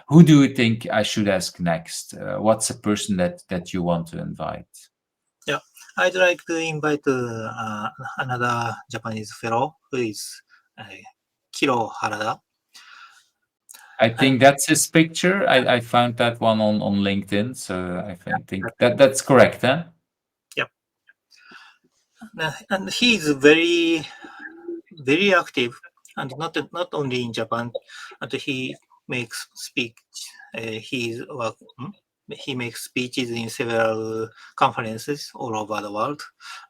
Who do you think I should ask next? What's a person that you want to invite? Yeah, I'd like to invite another Japanese fellow who is Kiro Harada. I think that's his picture. I found that one on LinkedIn, so I think that's correct, huh? Yep. And he is very, very active, and not only in Japan. And he makes speech. He's work. He makes speeches in several conferences all over the world,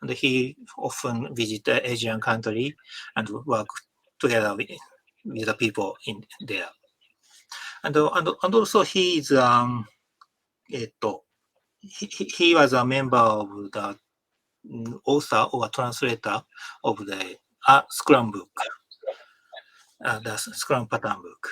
and he often visit the Asian country and work together with the people in there. And also he is he was a member of the author or translator of the Scrum book, the Scrum pattern book.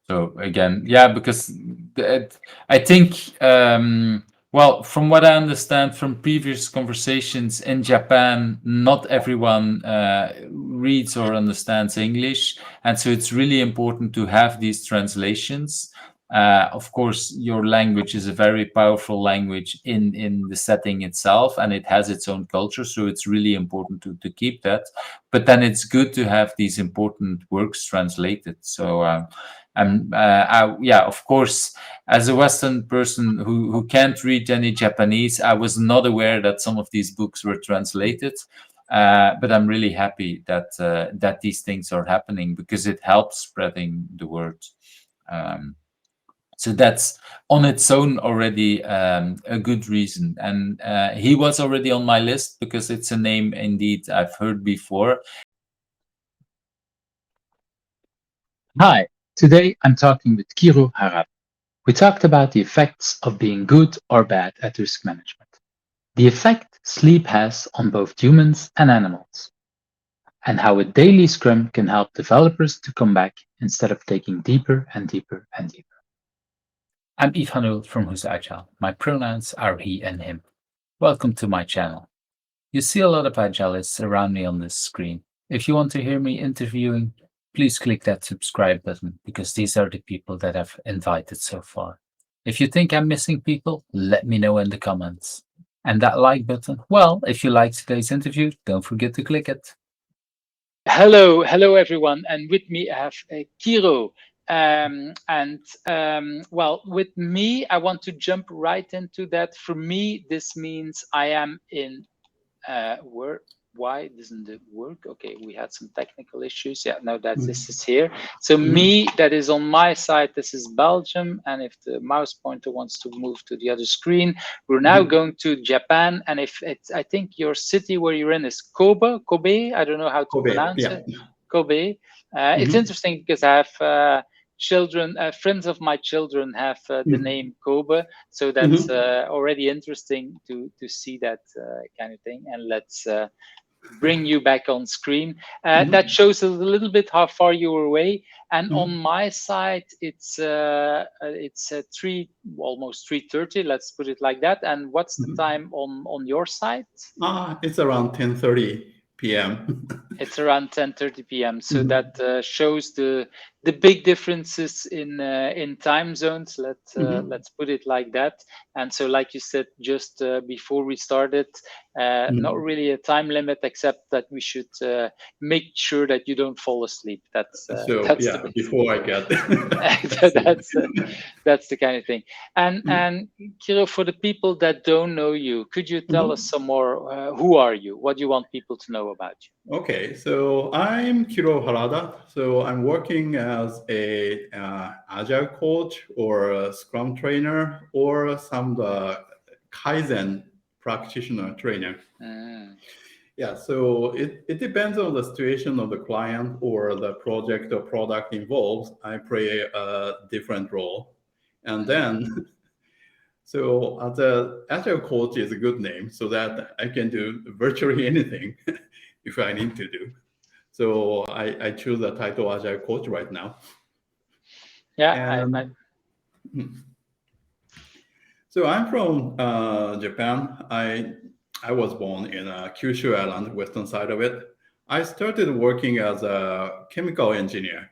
So again, yeah, because I think, well, from what I understand from previous conversations in Japan, not everyone reads or understands English, and so it's really important to have these translations. Of course, your language is a very powerful language in the setting itself, and it has its own culture, so it's really important to keep that. But then it's good to have these important works translated. So. Yeah, of course, as a Western person who can't read any Japanese, I was not aware that some of these books were translated. But I'm really happy that these things are happening because it helps spreading the word. So that's on its own already a good reason. And he was already on my list because it's a name indeed I've heard before. Hi, today I'm talking with Kiro Harada. We talked about the effects of being good or bad at risk management, the effect sleep has on both humans and animals, and how a daily scrum can help developers to come back instead of taking deeper and deeper and deeper. I'm Yves Hanul from Who's Agile. My pronouns are he and him. Welcome to my channel. You see a lot of agilists around me on this screen. If you want to hear me interviewing, please click that subscribe button because these are the people that I've invited so far. If you think I'm missing people, let me know in the comments. And that like button, well, if you liked today's interview, don't forget to click it. Hello everyone, and with me I have Kiro. Well, with me, I want to jump right into that. For me, this means I am in work. Why doesn't it work? Okay, we had some technical issues. Yeah, now that this is here. So me, that is on my side, this is Belgium. And if the mouse pointer wants to move to the other screen, we're now going to Japan. And if it's, I think your city where you're in is Kobe. I don't know how to pronounce it. Kobe. It's interesting because I have children, friends of my children have the name Kobe, so that's already interesting to see that kind of thing. And let's bring you back on screen. That shows a little bit how far you were away. And on my side, it's almost 3:30. Let's put it like that. And what's the time on your side? It's around 10:30 p.m. It's around 10:30 p.m. So that shows the big differences in time zones. Let's put it like that. And so, like you said just before we started, not really a time limit, except that we should make sure that you don't fall asleep. That's before I get that's the kind of thing. And Kiro, for the people that don't know you, could you tell us some more? Who are you? What do you want people to know about you? Okay, so I'm Kiro Harada. So I'm working as a Agile coach or a Scrum trainer or some Kaizen practitioner trainer. Yeah, so it depends on the situation of the client or the project or product involved. I play a different role. And then, so as a Agile coach is a good name so that I can do virtually anything if I need to do. So I choose the title Agile coach right now. Yeah. So I'm from Japan. I was born in Kyushu Island, western side of it. I started working as a chemical engineer.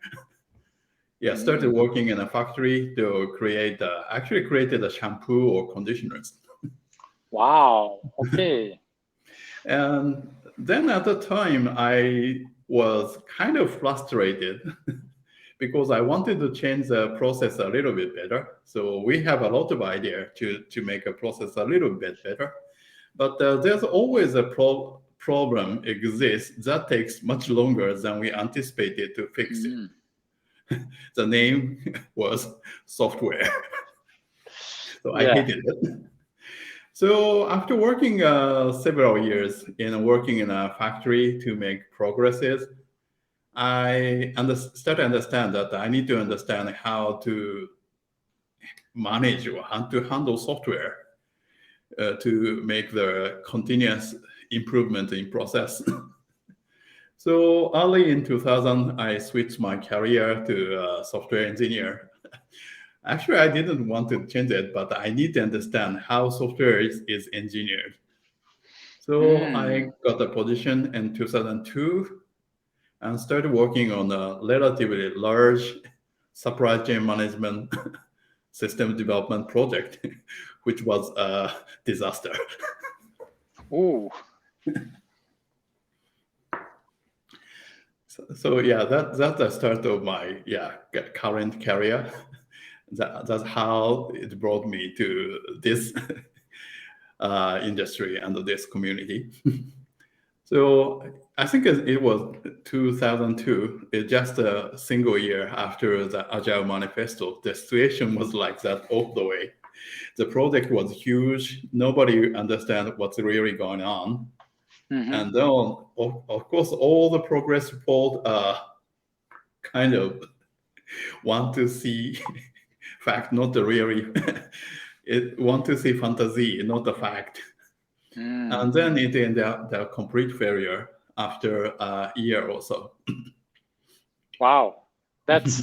started working in a factory to create, actually created a shampoo or conditioners. Wow. Okay. And then at the time, I was kind of frustrated because I wanted to change the process a little bit better. So we have a lot of idea to make a process a little bit better. But there's always a problem exists that takes much longer than we anticipated to fix it. The name was software. So I hated it. So after working several years in working in a factory to make progresses, I started to understand that I need to understand how to manage or how to handle software to make the continuous improvement in process. So early in 2000, I switched my career to software engineer. Actually, I didn't want to change it, but I need to understand how software is engineered. So I got a position in 2002 and started working on a relatively large supply chain management system development project, which was a disaster. Ooh. So yeah, that's the start of my current career. That's how it brought me to this industry and this community. So I think it was 2002, just a single year after the Agile Manifesto. The situation was like that all the way. The project was huge. Nobody understands what's really going on. And then, of course, all the progress report kind of want to see fact, not the really. It want to see fantasy, not the fact. And then it ended up the complete failure after a year or so. Wow, that's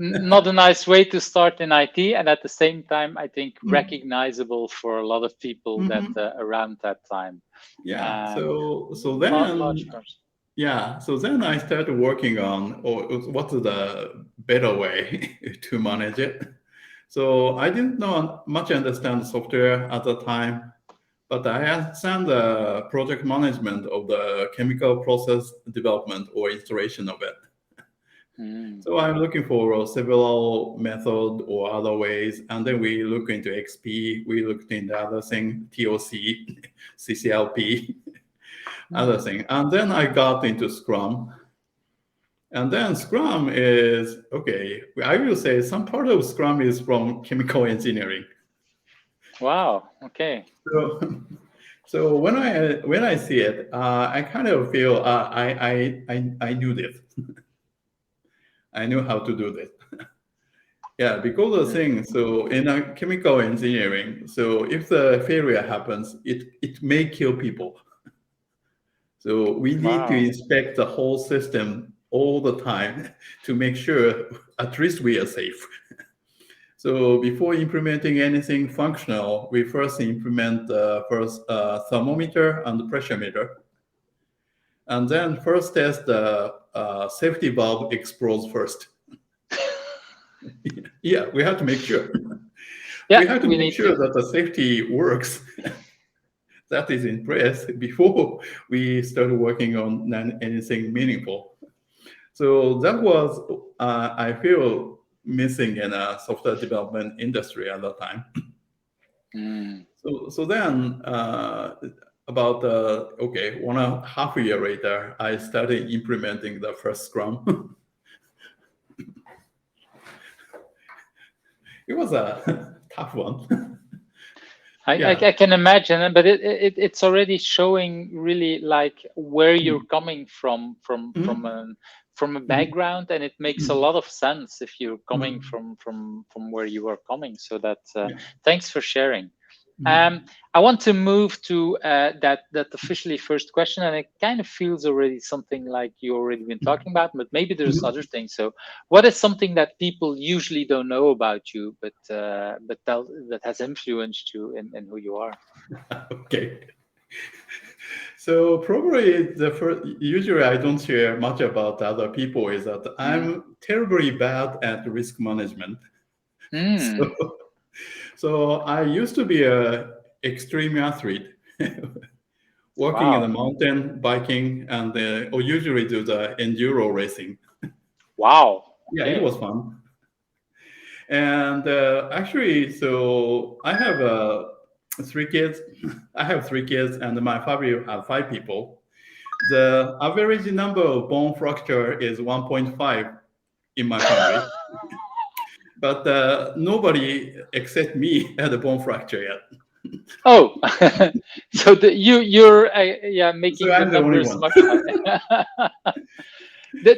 not a nice way to start in IT, and at the same time, I think recognizable for a lot of people that around that time. Yeah. So then. So then I started working on what's the better way to manage it. So I didn't know much understand software at the time, but I understand the project management of the chemical process development or installation of it. So I'm looking for several methods or other ways, and then we look into XP, we looked into other thing, TOC, CCLP, other thing, and then I got into Scrum. And then Scrum is, okay, I will say some part of Scrum is from chemical engineering. Wow, okay. So when I see it, I kind of feel I knew this. I knew how to do this. Yeah, because of the thing, so in a chemical engineering, so if the failure happens, it may kill people. So we need to inspect the whole system all the time to make sure at least we are safe. So before implementing anything functional, we first implement thermometer and pressure meter. And then first test the safety valve explodes first. Yeah, we have to make sure. We have to make sure that the safety works. That is in place before we started working on anything meaningful. So that was, I feel, missing in a software development industry at that time. So then, about 1.5 years later, I started implementing the first Scrum. It was a tough one. I can imagine, but it's already showing really like where you're coming from a background, and it makes a lot of sense if you're coming from where you are coming. So that thanks for sharing. I want to move to that officially first question, and it kind of feels already something like you already been talking about, but maybe there's other things. So, what is something that people usually don't know about you, but that has influenced you in who you are? Okay. So probably the first, usually I don't share much about other people, is that I'm terribly bad at risk management. So I used to be a extreme athlete, working in the mountain biking, and or usually do the enduro racing. Wow. Yeah, Okay. it was fun. And actually, so I have 3 kids. I have 3 kids, and my family have 5 people. The average number of bone fracture is 1.5 in my family. But nobody except me had a bone fracture yet. Oh, so you're making So the I'm the only numbers one. much higher.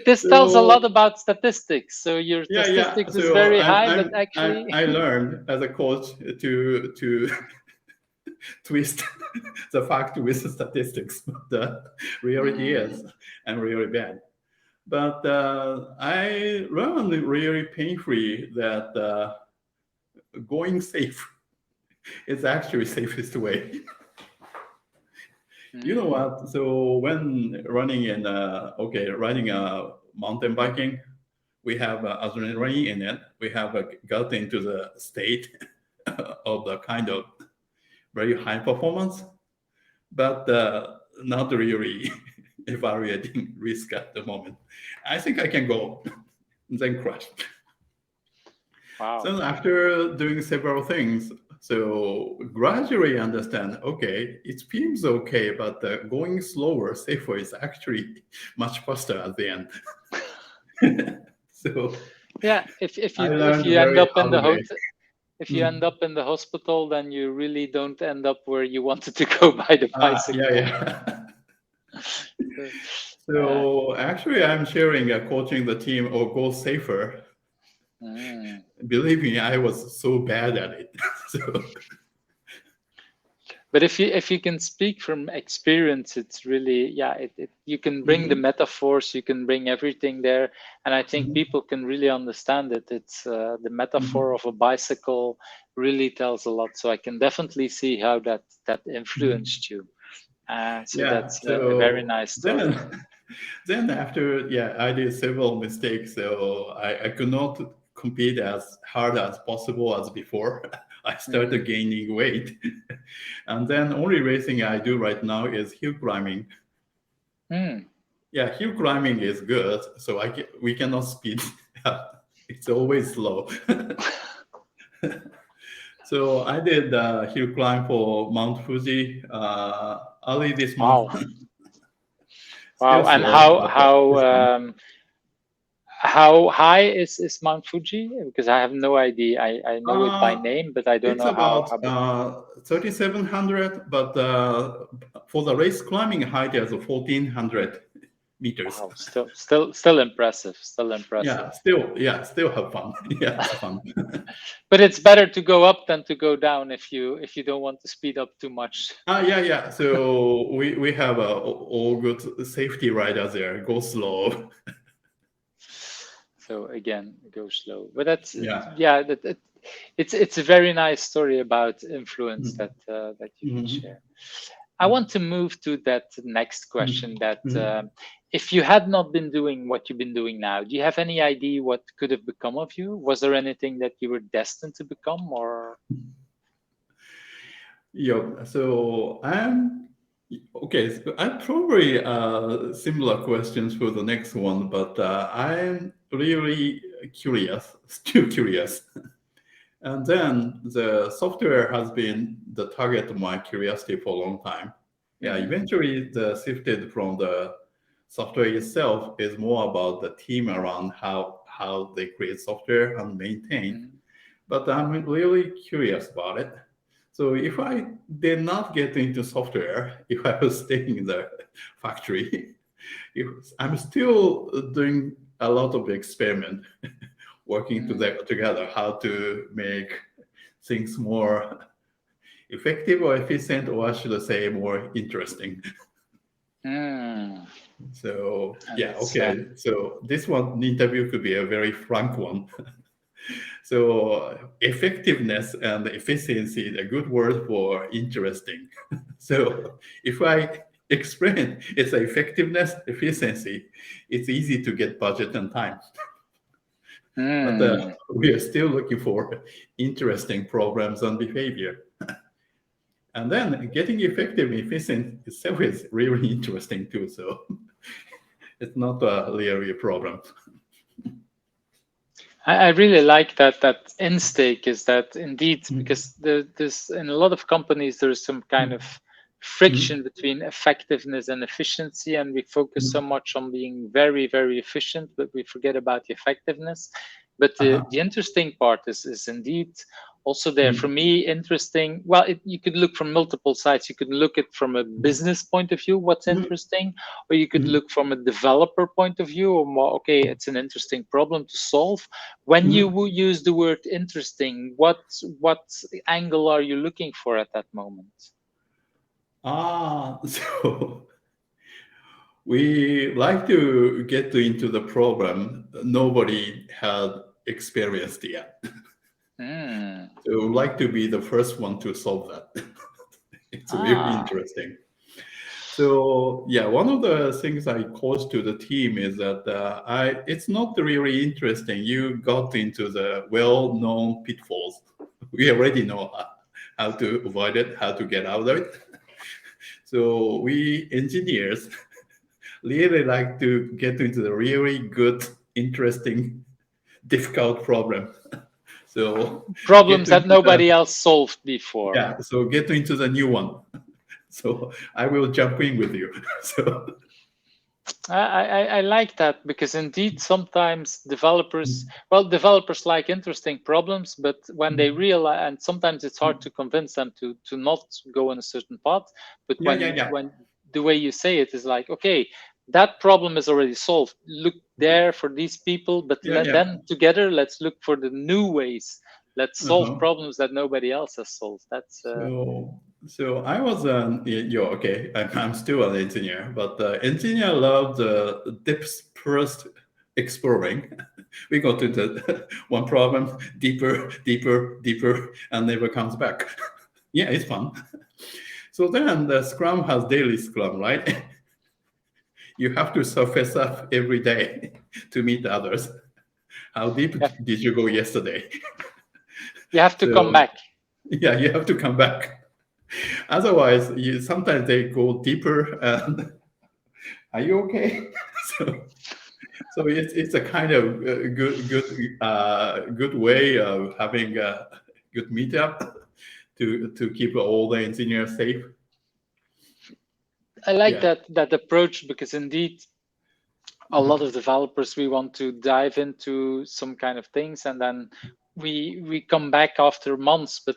This tells a lot about statistics. So your statistics is So very high, but actually, I learned as a coach to twist the fact with the statistics. But the reality is I'm really bad. But I learned really painfully that going safe is actually safest way. You know what? So when running in riding mountain biking, we have adrenaline in it. We have got into the state of the kind of very high performance, but not really evaluating risk at the moment. I think I can go, then crash. wow. So after doing several things, so gradually understand, okay, it seems okay, but going slower, safer is actually much faster at the end. So Yeah, if I you learned end very up in the hard way. hotel, if you end up in the hospital, then you really don't end up where you wanted to go by the bicycle. Yeah. So actually, I'm sharing coaching the team or go safer. Believe me, I was so bad at it. So. But if you can speak from experience, it's really you can bring the metaphors, you can bring everything there, and I think people can really understand it. It's the metaphor of a bicycle really tells a lot. So I can definitely see how that influenced you. So that's a very nice story. Then after I did several mistakes, so I could not compete as hard as possible as before. I started gaining weight. And then only racing I do right now is hill climbing. Yeah, hill climbing is good, so we cannot speed up. It's always slow. So I did hill climb for Mount Fuji early this month. Wow! And Slow, how high is Mount Fuji? Because I have no idea. I know it by name, but I don't know how. It's about 3,700, but for the race climbing height is 1,400 meters. Wow, still impressive. Still impressive. Still have fun. Yeah, it's fun. But it's better to go up than to go down if you don't want to speed up too much. Yeah. So we have all good safety riders there. Go slow. So again, go slow. But that's it's a very nice story about influence that you can share. I want to move to that next question. That if you had not been doing what you've been doing now, do you have any idea what could have become of you? Was there anything that you were destined to become, or? Yeah. So I'm probably similar questions for the next one, but I'm really curious, still curious. And then the software has been the target of my curiosity for a long time. Yeah, eventually the shifted from the software itself is more about the team around how they create software and maintain. But I'm really curious about it. So if I did not get into software, if I was staying in the factory, I'm still doing a lot of experiment, working together, how to make things more effective or efficient, or I should say more interesting. So so this one interview could be a very frank one. So effectiveness and efficiency is a good word for interesting. So if I explain its effectiveness, efficiency, it's easy to get budget and time. But we are still looking for interesting problems and behavior. And then getting effective and efficient itself is really interesting too. So it's not really a problem. I really like that end stake is that indeed, because there's in a lot of companies, there's some kind of friction between effectiveness and efficiency, and we focus so much on being very, very efficient, but we forget about the effectiveness. But the interesting part is indeed also there. For me, interesting. Well, you could look from multiple sides. You could look at from a business point of view, what's interesting, or you could look from a developer point of view, or more, okay, it's an interesting problem to solve. When you use the word interesting, what angle are you looking for at that moment? So we like to get into the problem nobody had experienced yet. So we like to be the first one to solve that. It's really interesting. So yeah, one of the things I caused to the team is that it's not really interesting. You got into the well-known pitfalls. We already know how to avoid it, how to get out of it. So we engineers really like to get into the really good, interesting, difficult problem. So problems that nobody else solved before. Yeah, so get into the new one. So I will jump in with you. So I like that, because indeed sometimes developers like interesting problems, but when they realize, and sometimes it's hard to convince them to not go on a certain path, but when the way you say it is like, okay, that problem is already solved, look there for these people, but then together let's look for the new ways, let's solve problems that nobody else has solved. That's So I was I'm still an engineer, but engineer loved depth first exploring. We go to the one problem deeper, and never comes back. Yeah, it's fun. So then the Scrum has daily Scrum, right? You have to surface up every day to meet others. How deep did you go yesterday? You have to come back. Yeah, you have to come back. Otherwise, sometimes they go deeper. And are you okay? So it's a kind of good way of having a good meetup to keep all the engineers safe. I like that approach, because indeed a lot of developers, we want to dive into some kind of things, and then we come back after months, but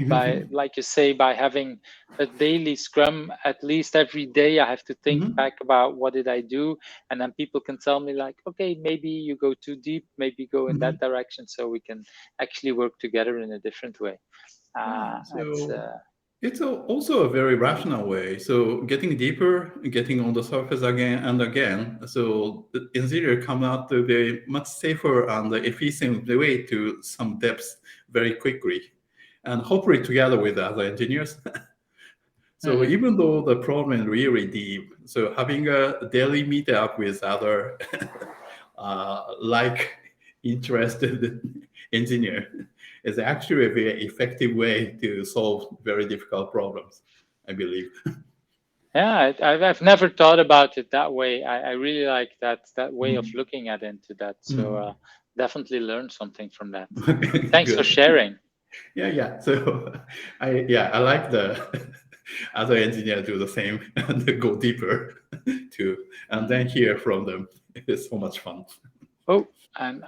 by, like you say, by having a daily Scrum, at least every day I have to think back about what did I do, and then people can tell me like, okay, maybe you go too deep, maybe go in that direction, so we can actually work together in a different way. It's also a very rational way. So getting deeper, getting on the surface again and again. So the engineer come out to be much safer and efficient way to some depth very quickly, and hopefully together with other engineers. So even though the problem is really deep, so having a daily meetup with other interested engineer is actually a very effective way to solve very difficult problems, I believe. Yeah, I've never thought about it that way. I really like that way of looking at into that. So definitely learned something from that. Thanks for sharing. Yeah. So I like the other engineer do the same and go deeper too, and then hear from them. It's so much fun. Oh, and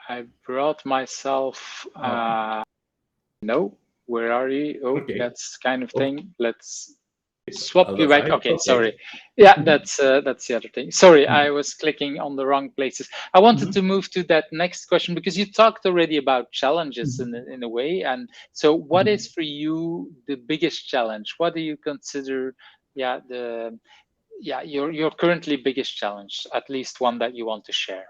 I brought myself. No, where are you? Oh, that's kind of thing. Let's swap you back. Okay, sorry. Yeah, that's the other thing. Sorry, I was clicking on the wrong places. I wanted to move to that next question, because you talked already about challenges in a way. And so what is for you the biggest challenge? What do you consider your currently biggest challenge, at least one that you want to share?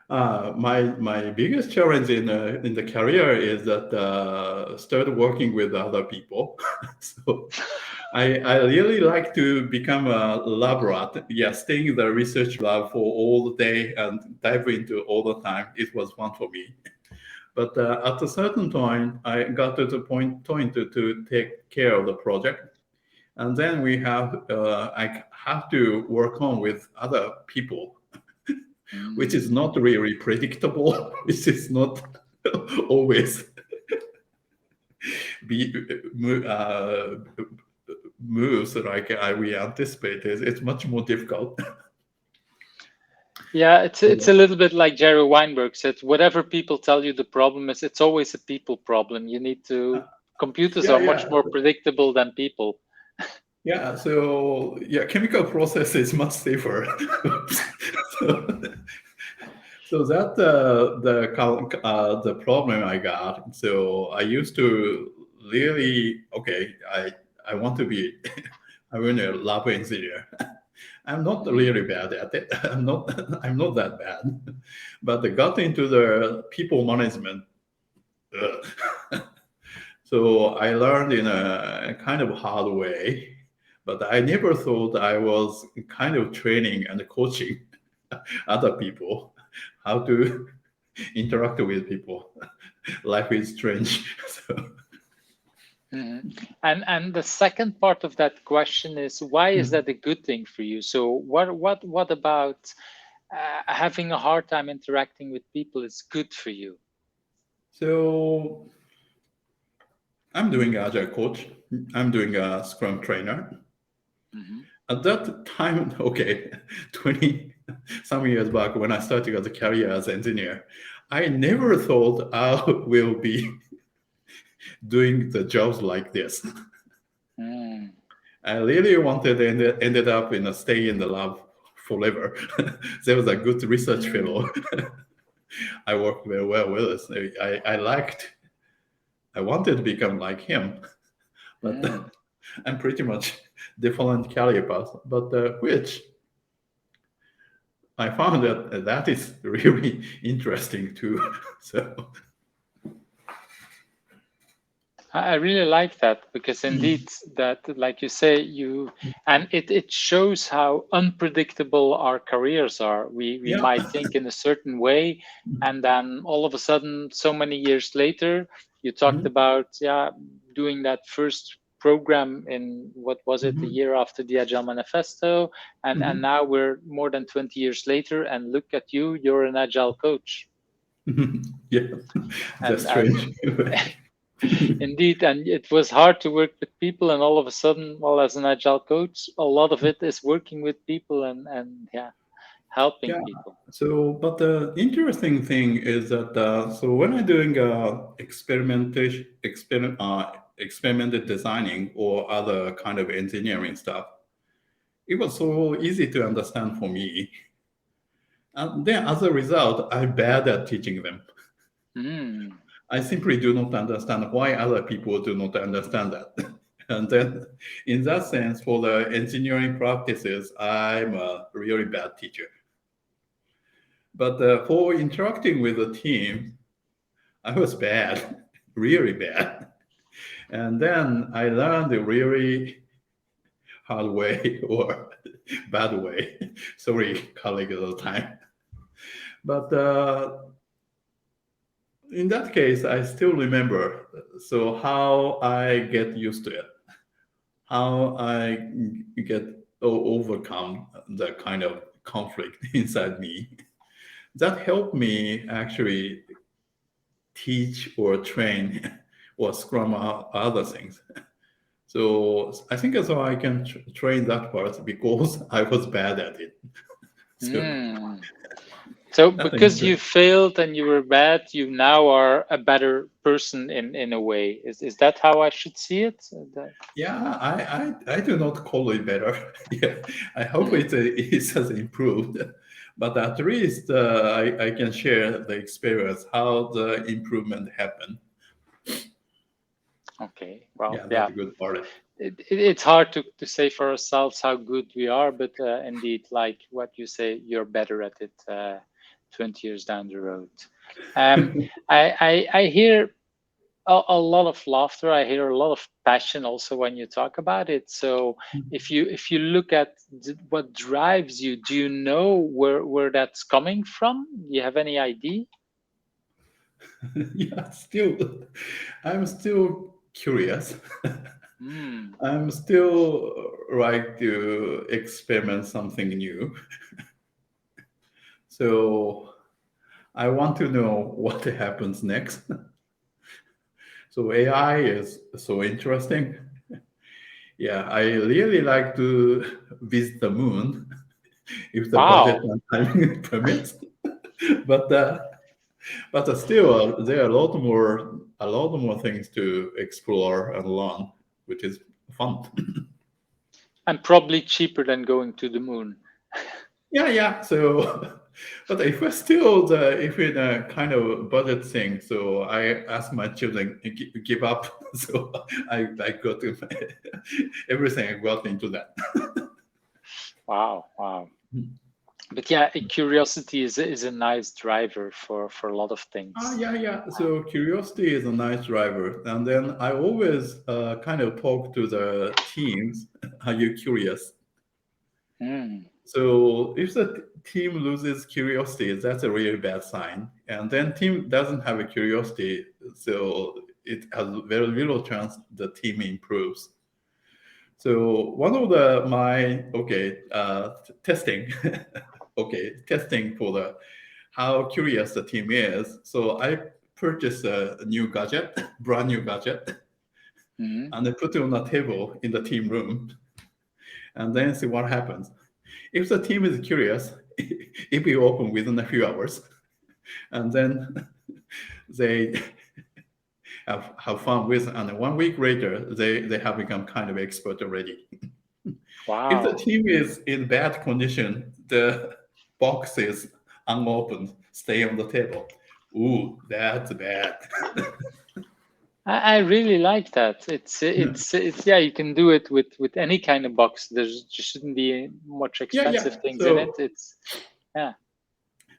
My biggest challenge in the career is that started working with other people. So I really like to become a lab rat. Yeah, staying in the research lab for all the day and dive into all the time. It was fun for me. But at a certain point, I got to the point to take care of the project. And then I have to work on with other people, which is not really predictable, which is not always be moves like we anticipated. It's much more difficult. Yeah, it's a little bit like Jerry Weinberg said, whatever people tell you the problem is, it's always a people problem. You need to, computers are much more predictable than people. Yeah, so yeah, chemical process is much safer. So that the problem I got. So I used to really I want to be I want a lab engineer. I'm not really bad at it. I'm not that bad, but I got into the people management. So I learned in a kind of hard way, but I never thought I was kind of training and coaching other people how to interact with people. Life is strange. So. And the second part of that question is, why is that a good thing for you? So what about having a hard time interacting with people is good for you? So I'm doing Agile coach. I'm doing a Scrum trainer. At that time, 20 some years back when I started as a career as engineer, I never thought I will be doing the jobs like this. I really wanted and ended up in stay in the lab forever. There was a good research fellow. I worked very well with it. I wanted to become like him, but I'm pretty much different career path. But which I found that is really interesting too. So. I really like that, because indeed that, like you say, and it shows how unpredictable our careers are. We might think in a certain way, and then all of a sudden, so many years later, you talked about doing that first program in, what was it, the year after the Agile Manifesto, and now we're more than 20 years later, and look at you, you're an Agile coach. Yeah, that's strange. Indeed, and it was hard to work with people, and all of a sudden, well, as an Agile coach, a lot of it is working with people and helping people. So, but the interesting thing is that so when I'm doing experimental designing or other kind of engineering stuff, it was so easy to understand for me. And then as a result, I'm bad at teaching them. I simply do not understand why other people do not understand that. And then in that sense, for the engineering practices, I'm a really bad teacher. But for interacting with the team, I was bad, really bad. And then I learned a really hard way or bad way. Sorry, colleague, at the time. But in that case, I still remember. So how I get used to it, how I get overcome the kind of conflict inside me. That helped me actually teach or train or Scrum or other things. So I think as well I can train that part because I was bad at it. So because you failed and you were bad, you now are a better person in a way. Is that how I should see it? Yeah, I do not call it better. Yeah, I hope it has improved. But at least I can share the experience, how the improvement happened. Okay, well, that's a good part. it's hard to say for ourselves how good we are, but indeed, like what you say, you're better at it 20 years down the road. I hear a lot of laughter. I hear a lot of passion also when you talk about it. So if you look at what drives you, do you know where that's coming from? Do you have any idea? Yeah, I'm still curious. I'm still like to experiment something new. So I want to know what happens next. So AI is so interesting. Yeah, I really like to visit the moon if the budget and timing permits. But still, there are a lot more things to explore and learn, which is fun. And probably cheaper than going to the moon. Yeah. So, but if we're if we're in a kind of budget thing, so I ask my children to give up. So I got to everything I got into that. Wow. But yeah, curiosity is a nice driver for a lot of things. Yeah. So curiosity is a nice driver, and then I always kind of talk to the teams. Are you curious? So if the team loses curiosity, that's a really bad sign. And then team doesn't have a curiosity, so it has very little chance the team improves. So one of testing, testing for the how curious the team is. So I purchased a new gadget, brand new gadget, and I put it on a table in the team room, and then see what happens. If the team is curious, it will open within a few hours, and then they have fun with, and 1 week later, they have become kind of expert already. Wow. If the team is in bad condition, the box is unopened, stay on the table. Ooh, that's bad. I really like that. It's yeah, you can do it with any kind of box. There shouldn't be much expensive things in it. It's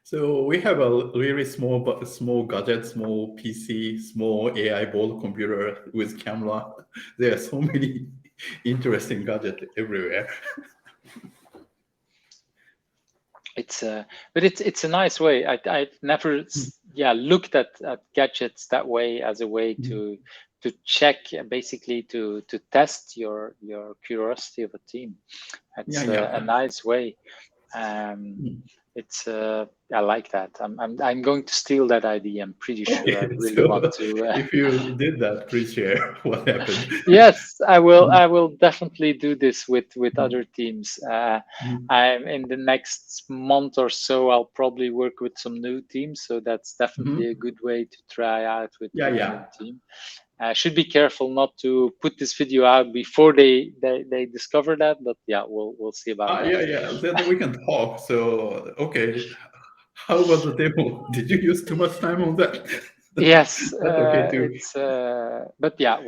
So we have a really small gadget, small PC, small AI board computer with camera. There are so many interesting gadgets everywhere. But it's a nice way. I've never looked at gadgets that way, as a way to check, basically to test your curiosity of a team. It's a nice way. It's I like that. I'm going to steal that idea. I'm pretty sure. I really want to. If you did that, please share what happened. Yes, I will. I will definitely do this with other teams. I'm in the next month or so. I'll probably work with some new teams, so that's definitely a good way to try out with a new team. Should be careful not to put this video out before they discover that, but yeah, we'll see about that. Then we can talk. So okay, how was the demo? Did you use too much time on that? Yes, that's okay too. But yeah,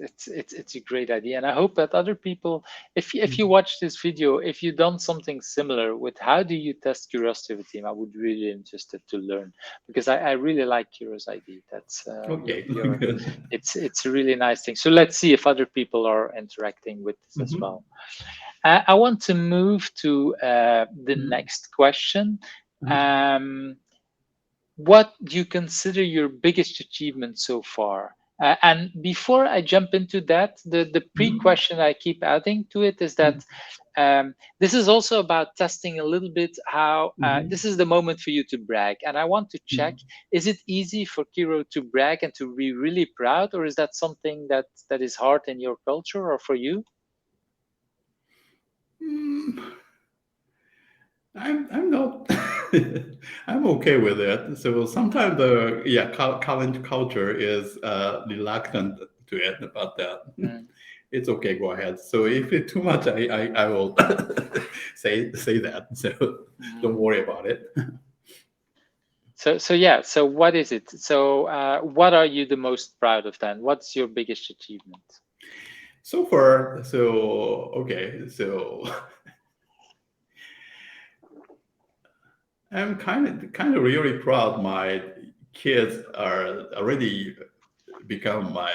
it's a great idea, and I hope that other people, if you watch this video, if you've done something similar with how do you test curiosity of a team, I would really be interested to learn, because I really like Kiro's idea. That's okay. It's a really nice thing. So let's see if other people are interacting with this as well. I want to move to the next question. What do you consider your biggest achievement so far? And before I jump into that, the pre-question I keep adding to it is that this is also about testing a little bit how this is the moment for you to brag. And I want to check, is it easy for Kiro to brag and to be really proud, or is that something that is hard in your culture or for you? I'm not. I'm okay with it. So sometimes the current culture is reluctant to it, but it's okay. Go ahead. So if it's too much, I will say that. So don't worry about it. So yeah. So what is it? So what are you the most proud of then? What's your biggest achievement? so far, so okay, so I'm kind of really proud. My kids are already become my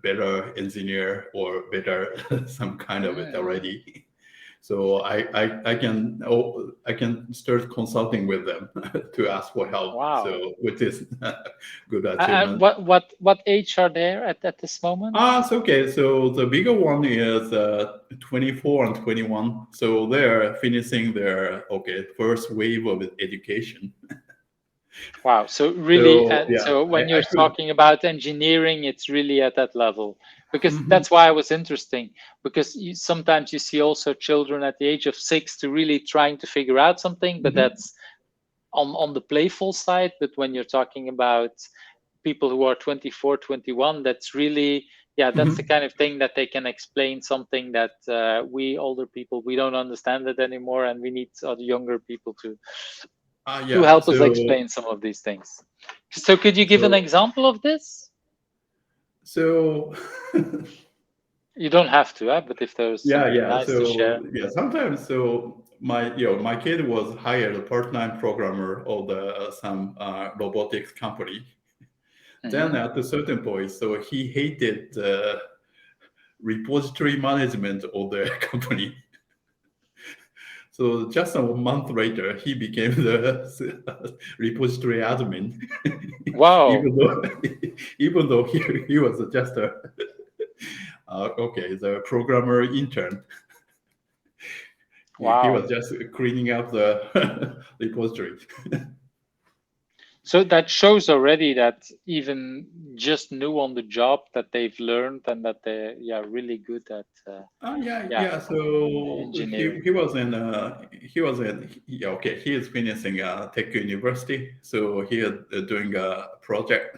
better engineer or better some kind of it already. So I can start consulting with them to ask for help. Wow. So which is good achievement. What age are they at this moment? It's okay. So the bigger one is 24 and 21. So they're finishing their first wave of education. Wow. So really, So yeah, so when I you're could. talking about engineering, it's really at that level. Because Mhm. that's why it was interesting. Because sometimes you see also children at the age of 6 to really trying to figure out something, but Mhm. that's on the playful side. But when you're talking about people who are 24, 21, that's really, yeah, that's the Mhm. kind of thing that they can explain something that we older people, we don't understand it anymore, and we need other younger people to Yeah. help us explain some of these things. So could you give an So example of this? so You don't have to, but if there's something yeah. nice to share. So yeah, sometimes my kid was hired a part-time programmer of some robotics company. Then at a certain point, so he hated the repository management of the company. So just a month later, he became the repository admin, Wow. even though he was just the programmer intern. He Wow. was just cleaning up the repository. So that shows already that even just new on the job that they've learned and that they're really good at Yeah. So engineering. he was in he is finishing tech university. So he is doing a project,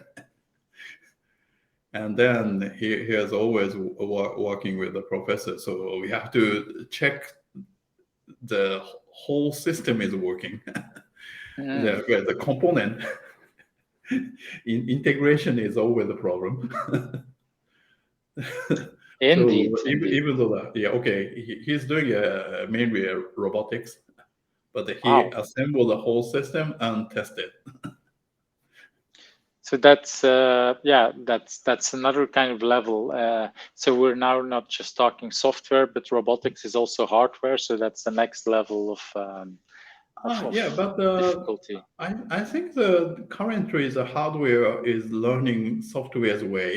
and then he is always working with the professor. So we have to check the whole system is working. The component integration is always a problem. Indeed, So indeed. even though he's doing mainly robotics, but he Wow. assembled the whole system and tested. So that's that's another kind of level. So we're now not just talking software, but robotics is also hardware. So that's the next level of Yeah, but difficulty. I think the currently the hardware is learning software's way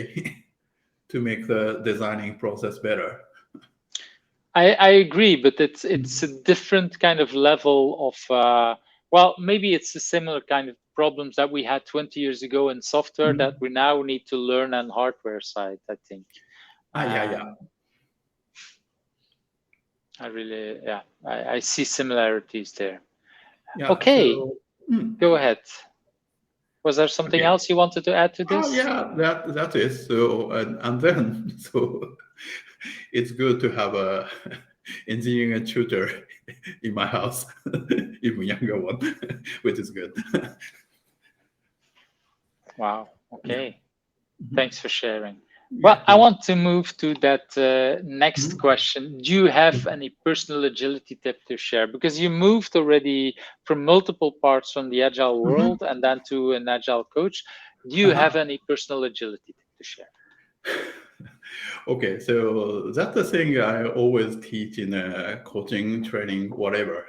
to make the designing process better. I agree, but it's a different kind of level of well, maybe it's a similar kind of problems that we had 20 years ago in software that we now need to learn on hardware side, I think. Yeah. I really, I see similarities there. Yeah. Okay, So go ahead. Was there something else you wanted to add to this? yeah, that is so, and then so it's good to have a engineering tutor in my house, even younger one, which is good. Wow. Okay. Mhm. Thanks for sharing. Well, I want to move to that next Mhm. question. Do you have any personal agility tip to share? Because you moved already from multiple parts from the agile world and then to an agile coach. Do you have any personal agility tip to share? Okay, so that's the thing I always teach in coaching, training, whatever.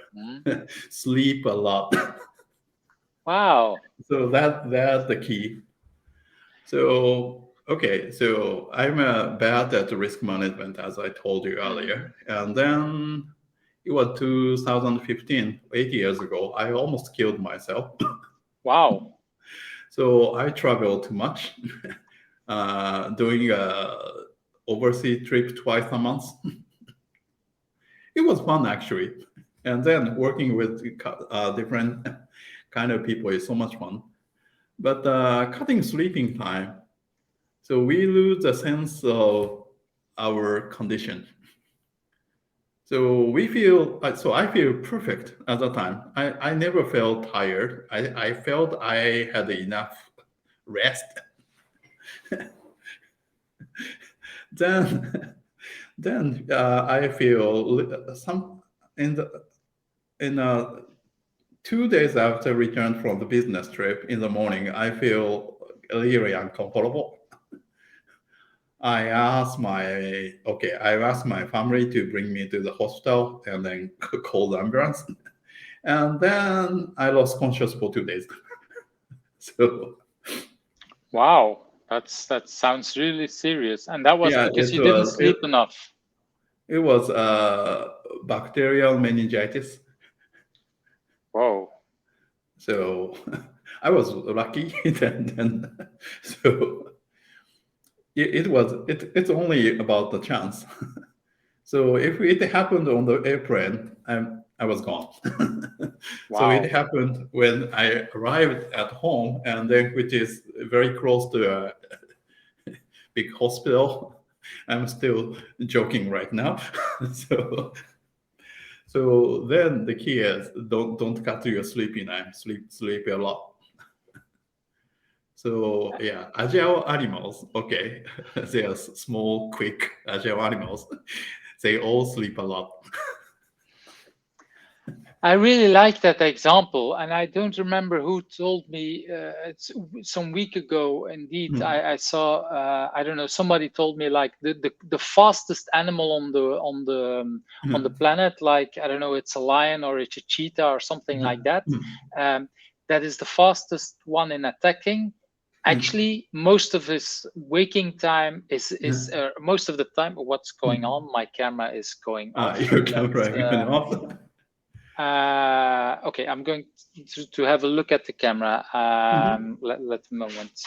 Sleep a lot. Wow. So that's the key. So okay, so I'm bad at risk management, as I told you earlier, and then it was 2015, 8 years ago. I almost killed myself. Wow. So I traveled too much, doing a overseas trip twice a month. It was fun actually, and then working with different kind of people is so much fun. But cutting sleeping time, so we lose a sense of our condition. So we feel so I feel perfect at the time. I never felt tired. I felt I had enough rest. then then I feel in 2 days after return from the business trip in the morning, I feel really uncomfortable. I asked my family to bring me to the hospital and then call the ambulance. And then I lost consciousness for 2 days. So Wow, that sounds really serious. And that was because you didn't sleep enough. It was bacterial meningitis. Whoa. So I was lucky then. So it's only about the chance. So if it happened on the airplane, I was gone. Wow. So it happened when I arrived at home, and then which is very close to a big hospital. I'm still joking right now. So then the key is don't cut your sleeping time. Sleep a lot. So yeah, agile animals. Okay, they are small, quick agile animals. They all sleep a lot. I really like that example, and I don't remember who told me. It's some week ago. Indeed, I saw. I don't know. Somebody told me like the fastest animal on the planet. Like I don't know, it's a lion or it's a cheetah or something like that. That is the fastest one in attacking. Actually, most of his waking time is most of the time. What's going on? My camera is going off. Your camera going off. Okay, I'm going to have a look at the camera. Let a moment.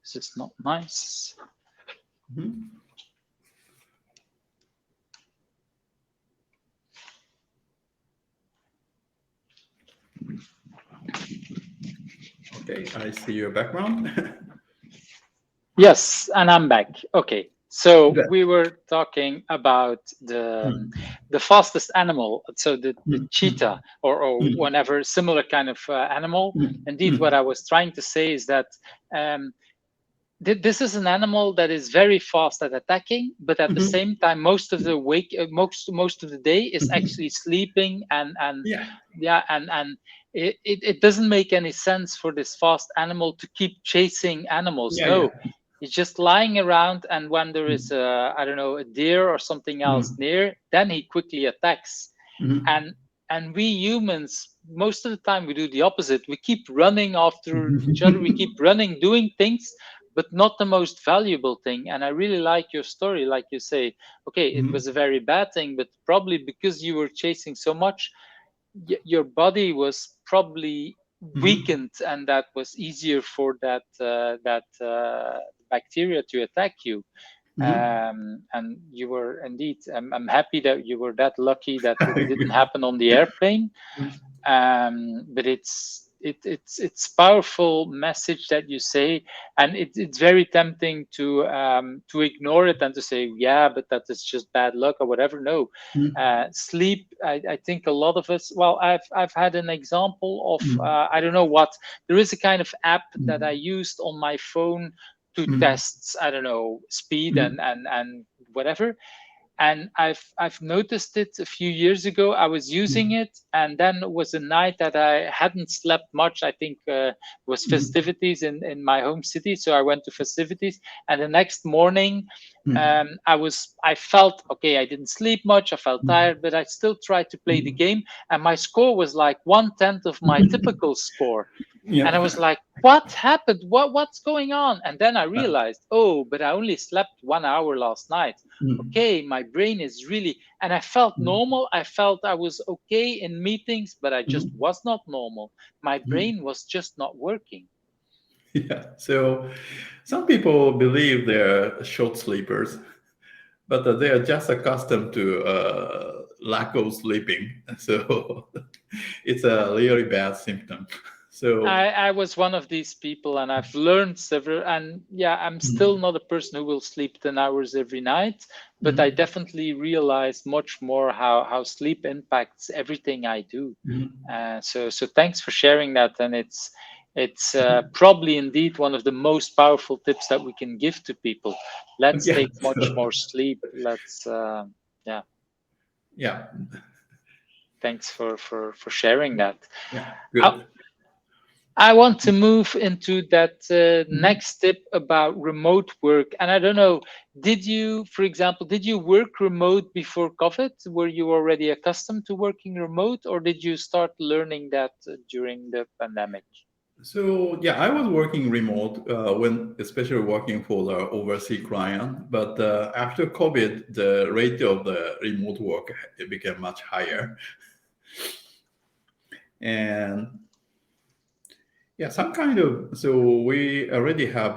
This is not nice. Okay, I see your background. Yes, and I'm back. Okay. So we were talking about the fastest animal, so the cheetah or whatever similar kind of animal. Indeed, what I was trying to say is that this is an animal that is very fast at attacking, but at the same time, most of the most of the day is actually sleeping, and it doesn't make any sense for this fast animal to keep chasing animals. He's just lying around, and when there is I don't know, a deer or something else near, then he quickly attacks. And we humans, most of the time, we do the opposite. We keep running after each other. We keep running, doing things, but not the most valuable thing. And I really like your story, like you say, okay, it was a very bad thing, but probably because you were chasing so much, your body was probably weakened, and that was easier for that bacteria to attack you. And you were indeed, I'm happy that you were that lucky that it didn't happen on the airplane. But it's powerful message that you say, and it's very tempting to ignore it and to say, yeah, but that is just bad luck or whatever. No, sleep. I think a lot of us. Well, I've had an example of I don't know what. There is a kind of app that I used on my phone to test, I don't know, speed and whatever. And I've noticed it a few years ago. I was using it, and then it was a night that I hadn't slept much. I think it was festivities in my home city, so I went to festivities. And the next morning, I felt okay. I didn't sleep much. I felt tired, but I still tried to play the game, and my score was like 1/10 of my typical score. And I was like, what happened? What's going on? And then I realized, oh, but I only slept 1 hour last night. Okay, my brain is really, and I felt normal. I felt I was okay in meetings, but I just was not normal. My brain was just not working. Yeah, so some people believe they're short sleepers, but they are just accustomed to lack of sleeping. So it's a really bad symptom. So I was one of these people, and I've learned several, and yeah, I'm still not a person who will sleep 10 hours every night, but I definitely realized much more how sleep impacts everything I do. So thanks for sharing that. And It's probably indeed one of the most powerful tips that we can give to people. Let's Yeah, take much so- more sleep. Let's, yeah, thanks for sharing that. yeah, I, good. I want to move into that Mhm. next tip about remote work. And I don't know, did you, for example, did you work remote before COVID? Were you already accustomed to working remote, or did you start learning that during the pandemic? So yeah, I was working remote when, especially working for the overseas client. But after COVID, the rate of the remote work it became much higher, and yeah, some kind of. So we already have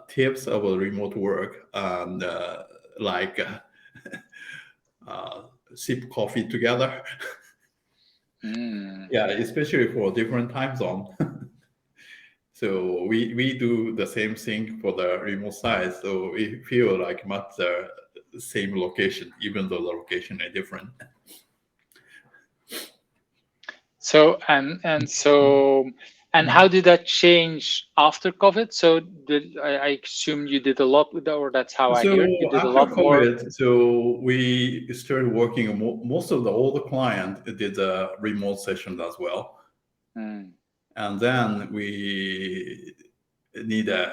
tips of remote work and like sip coffee together. Mm. Yeah, especially for different time zone. So we do the same thing for the remote side. So we feel like much the same location, even though the location is different. So and how did that change after COVID? So I assume you did a lot with that, or that's how I So hear it. You did a after lot more. COVID, so we started working. Most of the all the client did a remote session as well, Mm. and then we need a